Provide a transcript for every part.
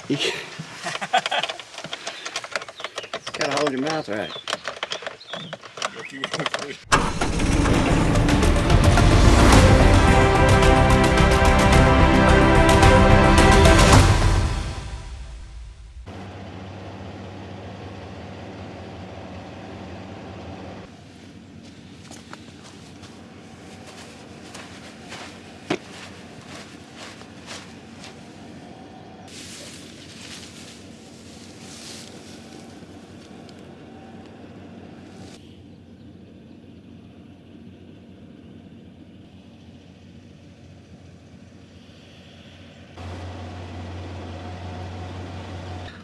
You gotta hold your mouth right.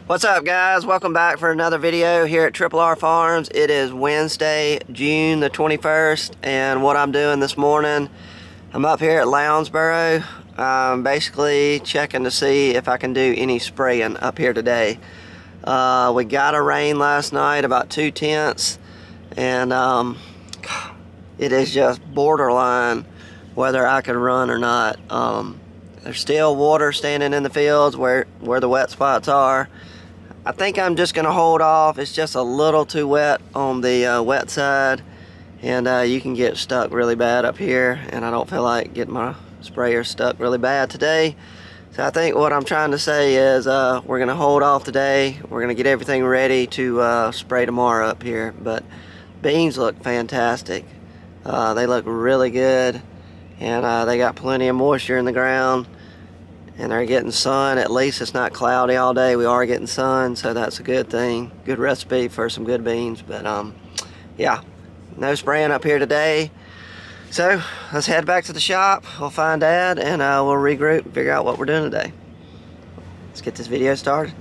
What's up, guys? Welcome back for another video here at R Farms. It is Wednesday, June the 21st, and what I'm doing this morning, I'm up here at Lounsboro, basically checking to see if I can do any spraying up here today. We got a rain last night, about 2/10, and it is just borderline whether I can run or not. There's still water standing in the fields where the wet spots are. I think I'm just gonna hold off. It's just a little too wet on the wet side, and you can get stuck really bad up here, and I don't feel like getting my sprayer stuck really bad today. So I think what I'm trying to say is we're gonna hold off today. We're gonna get everything ready to spray tomorrow up here. But beans look fantastic. They look really good, and they got plenty of moisture in the ground. And they're getting sun. At least it's not cloudy all day. We are getting sun, so that's a good thing. Good recipe for some good beans. But yeah, no spraying up here today. So let's head back to the shop. We'll find Dad, and we'll regroup and figure out what we're doing today. Let's get this video started.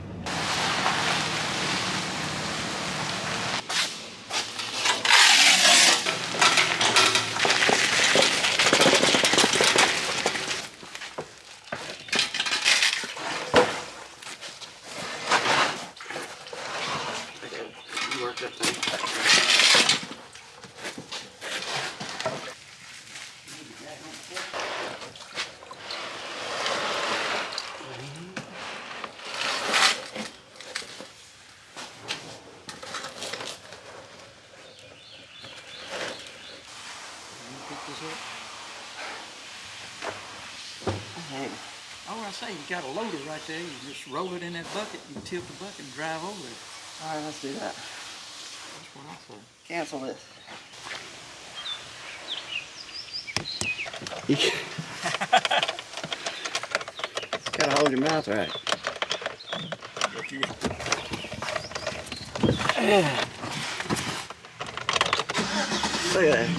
Oh, I say, you got a loader right there. You just roll it in that bucket, you tilt the bucket and drive over it. All right, let's do that. That's what I said. Cancel this. You gotta hold your mouth right. Look at that.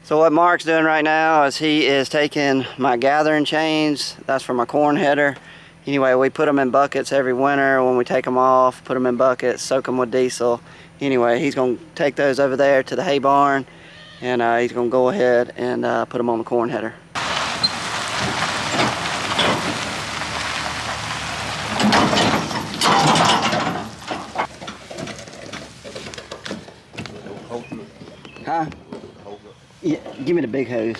So what Mark's doing right now is he is taking my gathering chains. That's for my corn header. Anyway, we put them in buckets every winter when we take them off, put them in buckets, soak them with diesel. Anyway, he's gonna take those over there to the hay barn, and he's gonna go ahead and put them on the corn header. Huh? Yeah, give me the big hose.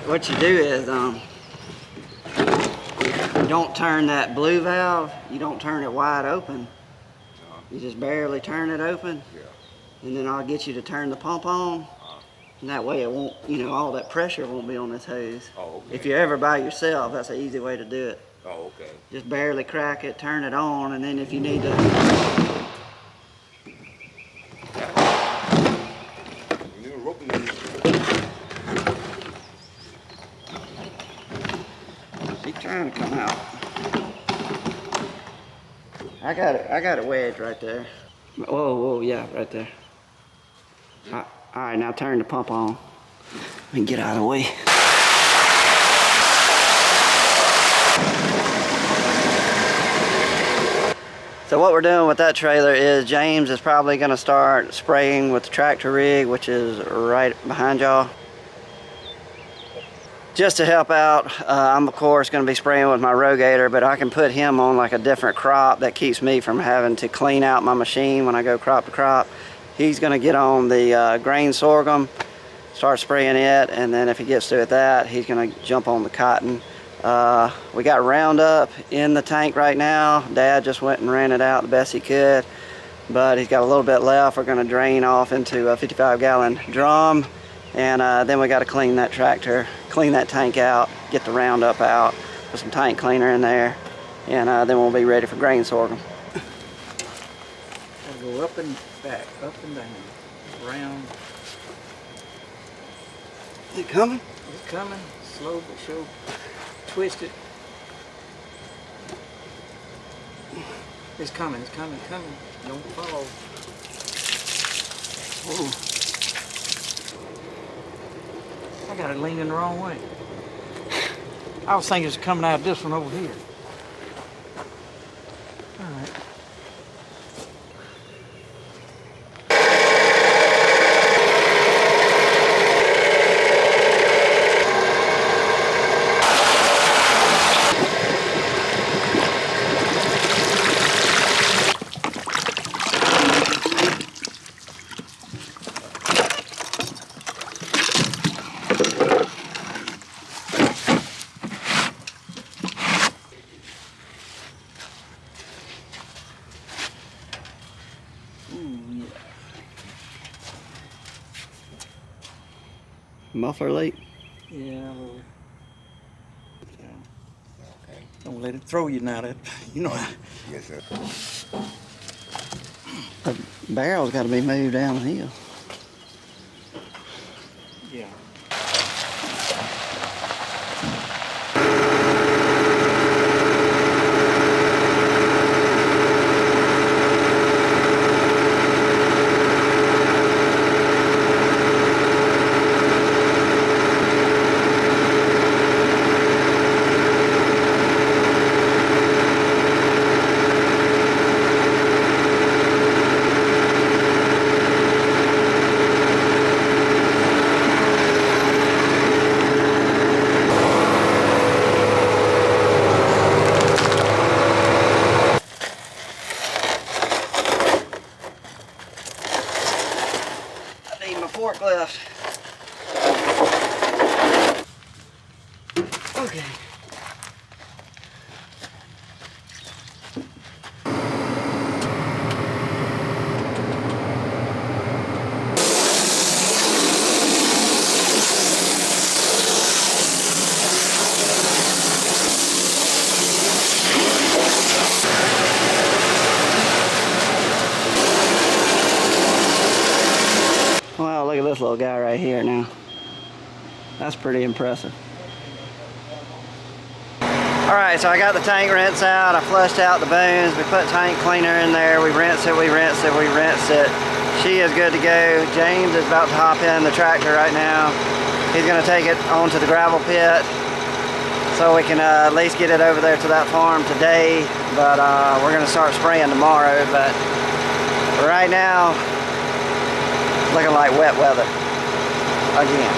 What you do is you don't turn that blue valve. You don't turn it wide open. You just barely turn it open. Yeah. And then I'll get you to turn the pump on, and that way it won't, you know, all that pressure won't be on this hose. Oh, okay. If you're ever by yourself, that's an easy way to do it. Oh, okay. Just barely crack it, turn it on, and then if you need to... He's trying to come out. I got it wedged right there. Whoa, yeah, right there. All right, now turn the pump on. Let me get out of the way. So what we're doing with that trailer is James is probably going to start spraying with the tractor rig, which is right behind y'all. Just to help out, I'm of course going to be spraying with my rogator, but I can put him on like a different crop that keeps me from having to clean out my machine when I go crop to crop. He's going to get on the grain sorghum, start spraying it, and then if he gets through with that, he's going to jump on the cotton. We got Roundup in the tank right now. Dad just went and ran it out the best he could, but he's got a little bit left. We're going to drain off into a 55-gallon drum, and then we got to clean that tractor, clean that tank out, get the Roundup out, put some tank cleaner in there, and then we'll be ready for grain sorghum. I'll go up and back, up and down, round. Is it coming? It's coming, slow but sure. Twist it. It's coming, it's coming, coming. Don't fall. I got it leaning the wrong way. I was thinking it's coming out of this one over here. All right. Muffler leak? Yeah. Okay. Don't let it throw you now. That you know. Yes, sir. The barrel's got to be moved downhill. Yeah. Forklift. Okay. Wow, look at this little guy right here now. That's pretty impressive. Alright, so I got the tank rinse out. I flushed out the bones. We put tank cleaner in there. We rinsed it, we rinsed it, we rinsed it. She is good to go. James is about to hop in the tractor right now. He's going to take it onto the gravel pit so we can at least get it over there to that farm today. But we're going to start spraying tomorrow. But right now, looking like wet weather again.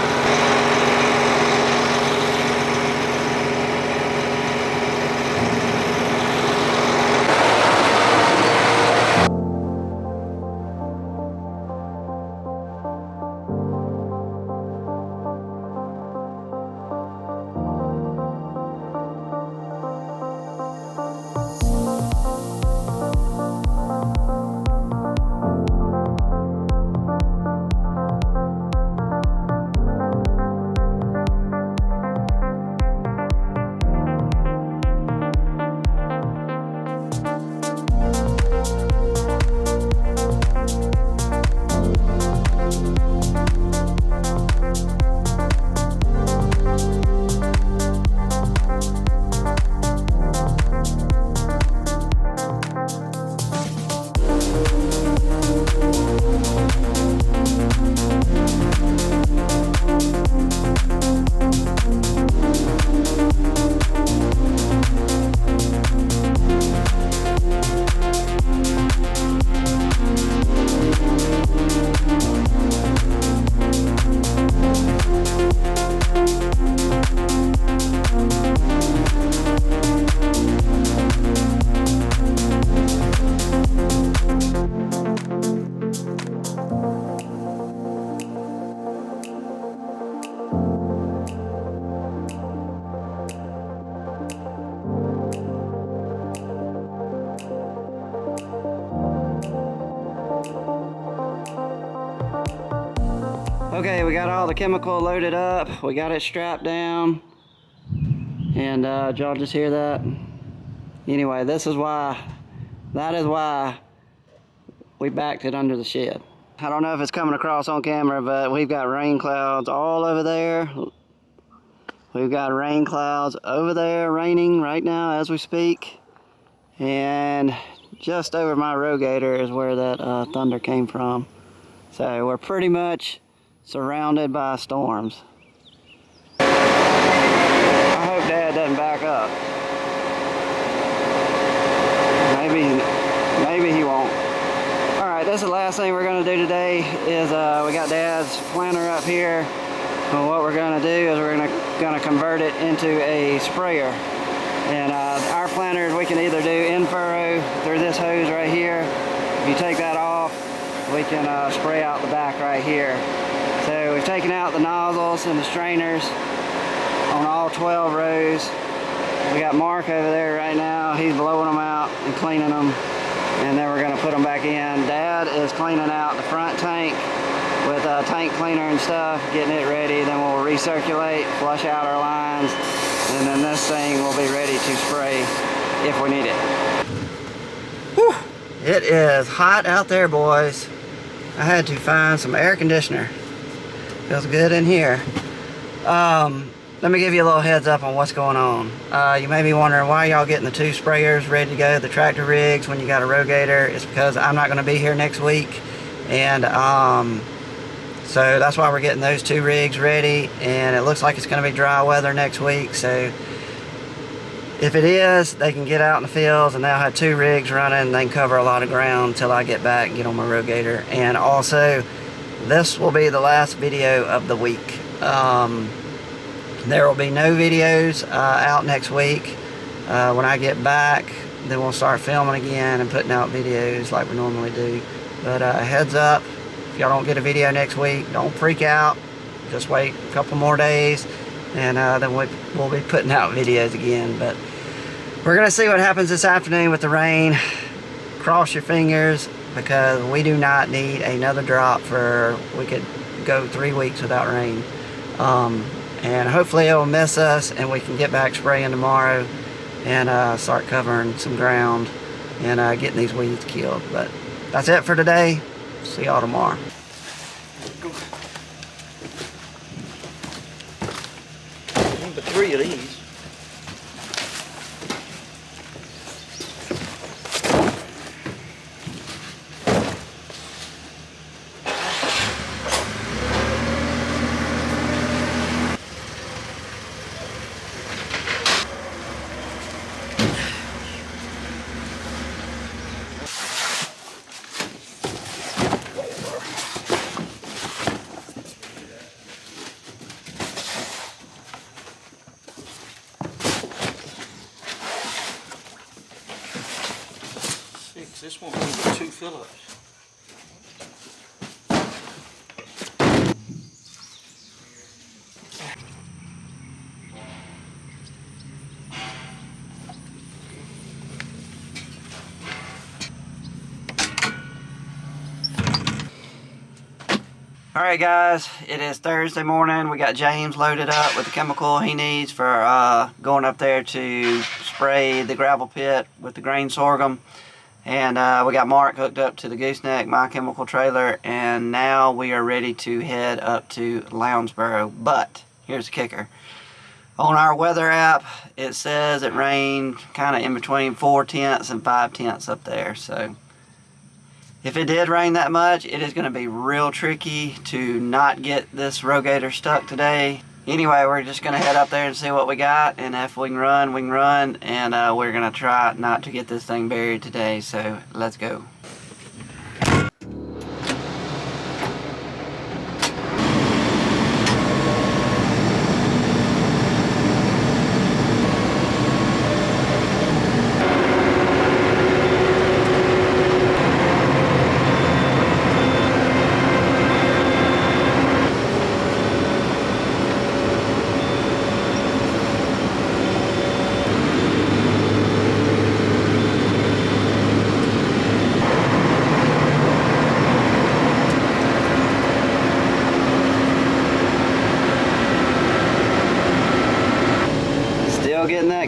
Okay, we got all the chemical loaded up. We got it strapped down. And did y'all just hear that? Anyway, that is why we backed it under the shed. I don't know if it's coming across on camera, but we've got rain clouds all over there. We've got rain clouds over there raining right now as we speak. And just over my rogator is where that thunder came from. So we're pretty much surrounded by storms. I hope Dad doesn't back up. Maybe he won't. Alright, that's the last thing we're going to do today is we got Dad's planter up here. And what we're going to do is we're going to convert it into a sprayer. And our planters we can either do in furrow through this hose right here. If you take that off, we can spray out the back right here. So we've taken out the nozzles and the strainers on all 12 rows. We got Mark over there right now. He's blowing them out and cleaning them. And then we're going to put them back in. Dad is cleaning out the front tank with a tank cleaner and stuff, getting it ready. Then we'll recirculate, flush out our lines, and then this thing will be ready to spray if we need it. Whew. It is hot out there, boys. I had to find some air conditioner. Feels good in here. Let me give you a little heads up on what's going on. You may be wondering why y'all getting the two sprayers ready to go, the tractor rigs, when you got a rogator. It's because I'm not going to be here next week, and so that's why we're getting those two rigs ready. And it looks like it's going to be dry weather next week, so if it is, they can get out in the fields and they'll have two rigs running and they can cover a lot of ground until I get back and get on my rogator. And also, this will be the last video of the week. There will be no videos out next week. When I get back, then we'll start filming again and putting out videos like we normally do. But heads up, if y'all don't get a video next week, don't freak out. Just wait a couple more days, and then we'll be putting out videos again. But we're gonna see what happens this afternoon with the rain. Cross your fingers, because we do not need another drop we could go 3 weeks without rain. And hopefully it will miss us and we can get back spraying tomorrow and start covering some ground and getting these weeds killed. But that's it for today. See y'all tomorrow. Number 3 of these. This won't need 2 fill-ups. Alright guys, it is Thursday morning. We got James loaded up with the chemical he needs for going up there to spray the gravel pit with the grain sorghum. And we got Mark hooked up to the gooseneck, my chemical trailer, and now we are ready to head up to Lounsboro. But here's the kicker. On our weather app, it says it rained kind of in between 4/10 and 5/10 up there. So if it did rain that much, it is going to be real tricky to not get this rogator stuck today. Anyway, we're just going to head up there and see what we got, and if we can run, we can run, and we're going to try not to get this thing buried today, so let's go.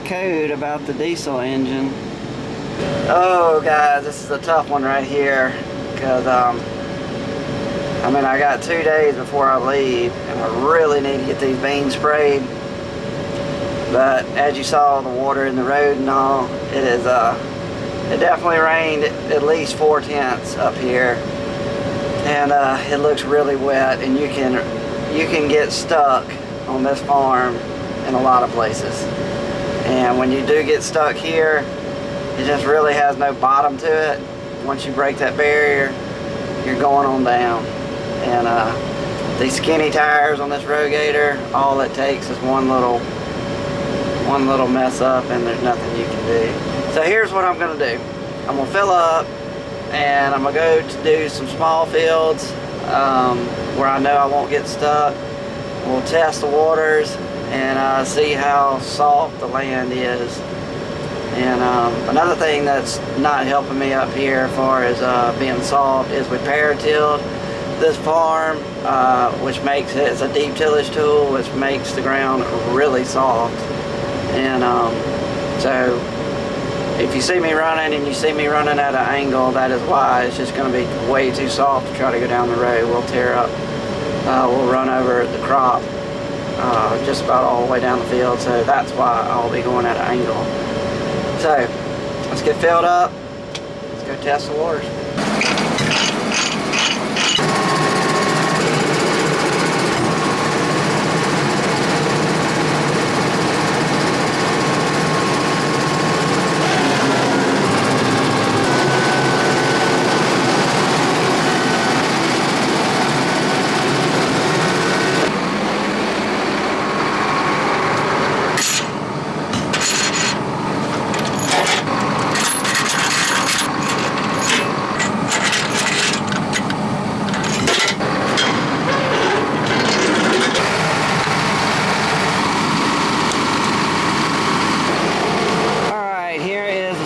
code about the diesel engine. Oh guys, this is a tough one right here, because I mean, I got 2 days before I leave, and I really need to get these beans sprayed. But as you saw, the water in the road and all, it is it definitely rained at least 4/10 up here, and it looks really wet, and you can get stuck on this farm in a lot of places. And when you do get stuck here, it just really has no bottom to it. Once you break that barrier, you're going on down. And these skinny tires on this Rogator, all it takes is one little mess up, and there's nothing you can do. So here's what I'm gonna do. I'm gonna fill up, and I'm gonna go to do some small fields where I know I won't get stuck. We'll test the waters and see how soft the land is. And another thing that's not helping me up here as far as being soft is we para-tilled this farm, which makes it's a deep tillage tool, which makes the ground really soft. And so if you see me running and you see me running at an angle, that is why. It's just going to be way too soft to try to go down the road. We'll tear up, we'll run over the crop just about all the way down the field. So that's why I'll be going at an angle. So let's get filled up. Let's go test the waters.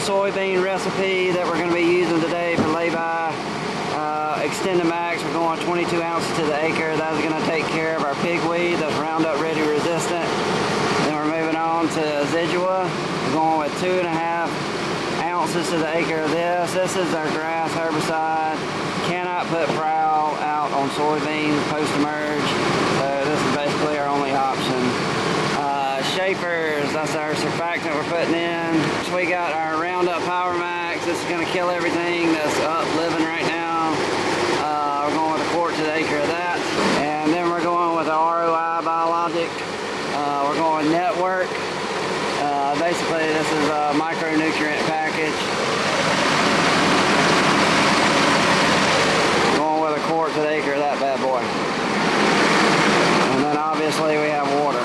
Soybean recipe that we're going to be using today for lay-by. Extended Max, we're going 22 ounces to the acre. That's going to take care of our pigweed that's Roundup Ready resistant. Then we're moving on to Zidua. We're going with 2.5 ounces to the acre of this. This is our grass herbicide. Cannot put prowl out on soybeans post-emerge, so this is basically our only option. Shapers, that's our surfactant we're putting in. So we got our Roundup Power Max. This is going to kill everything that's up living right now. We're going with a quart to the acre of that. And then we're going with our ROI Biologic. We're going with Network. Basically, this is a micronutrient package. Going with a quart to the acre of that bad boy. And then obviously we have water.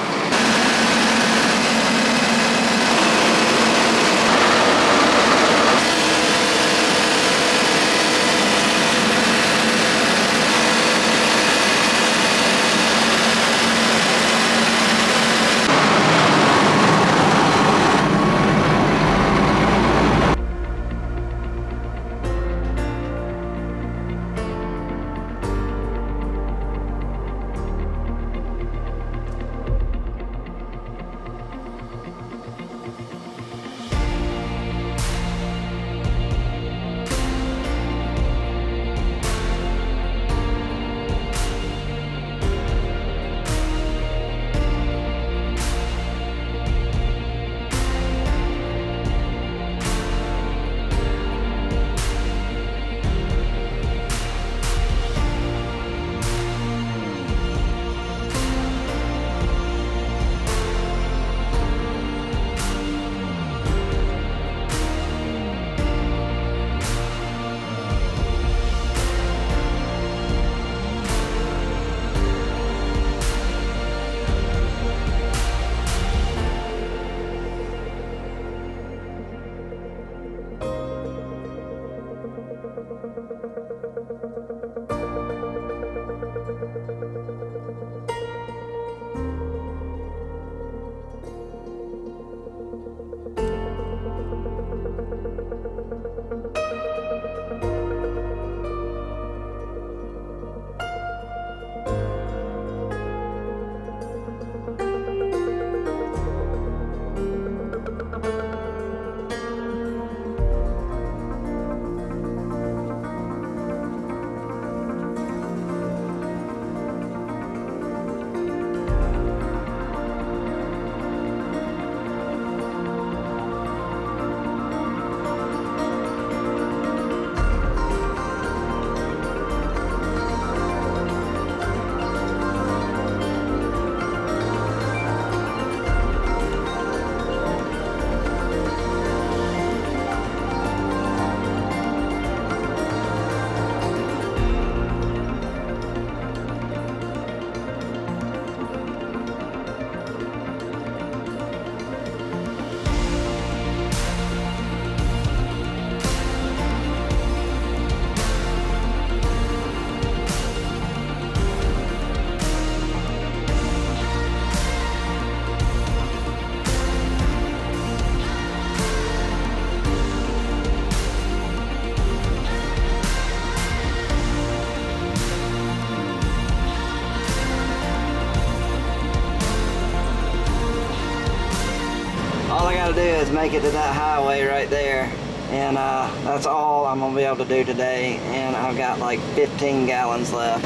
make it to that highway right there. And that's all I'm gonna be able to do today. And I've got like 15 gallons left.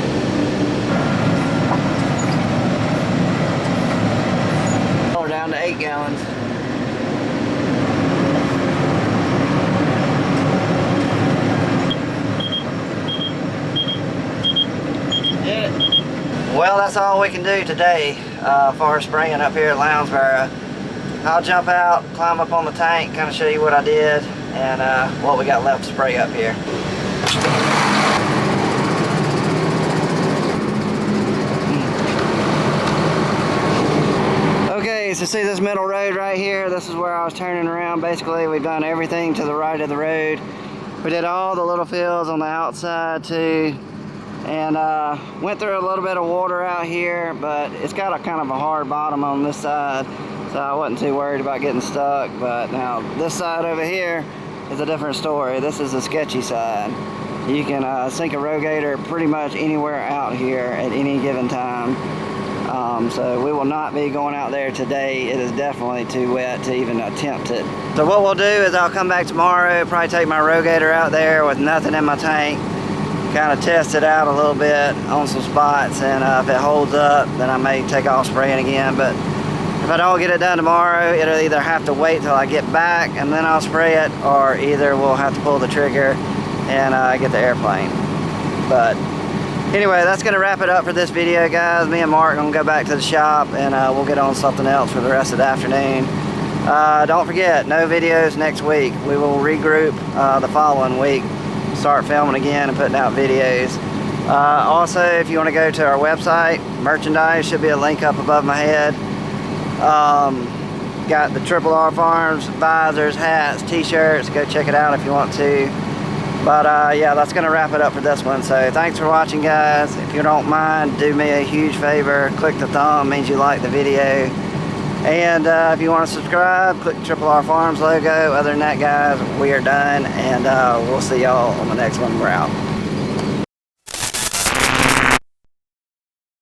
We're down to 8 gallons. Well, that's all we can do today as far as spraying up here at Lounsboro. I'll jump out, climb up on the tank, kind of show you what I did and what we got left to spray up here. Okay, so see this middle road right here? This is where I was turning around. Basically, we've done everything to the right of the road. We did all the little fields on the outside too. And went through a little bit of water out here, but it's got a kind of a hard bottom on this side, so I wasn't too worried about getting stuck. But now this side over here is a different story. This is a sketchy side. You can sink a rogator pretty much anywhere out here at any given time. So we will not be going out there today. It is definitely too wet to even attempt it. So what we'll do is I'll come back tomorrow, probably take my rogator out there with nothing in my tank, kind of test it out a little bit on some spots, and if it holds up, then I may take off spraying again. But if I don't get it done tomorrow, it'll either have to wait till I get back and then I'll spray it, or either we'll have to pull the trigger and get the airplane. But anyway, that's gonna wrap it up for this video, guys. Me and Mark are gonna go back to the shop and we'll get on something else for the rest of the afternoon. Don't forget, no videos next week. We will regroup the following week, start filming again and putting out videos. Also, if you want to go to our website, merchandise, should be a link up above my head. Got the Triple R Farms visors, hats, t-shirts. Go check it out if you want to. But yeah, that's gonna wrap it up for this one. So thanks for watching, guys. If you don't mind, do me a huge favor, click the thumb, means you like the video. And if you want to subscribe, click the Triple R Farms logo. Other than that, guys, we are done, and we'll see y'all on the next one. We're out.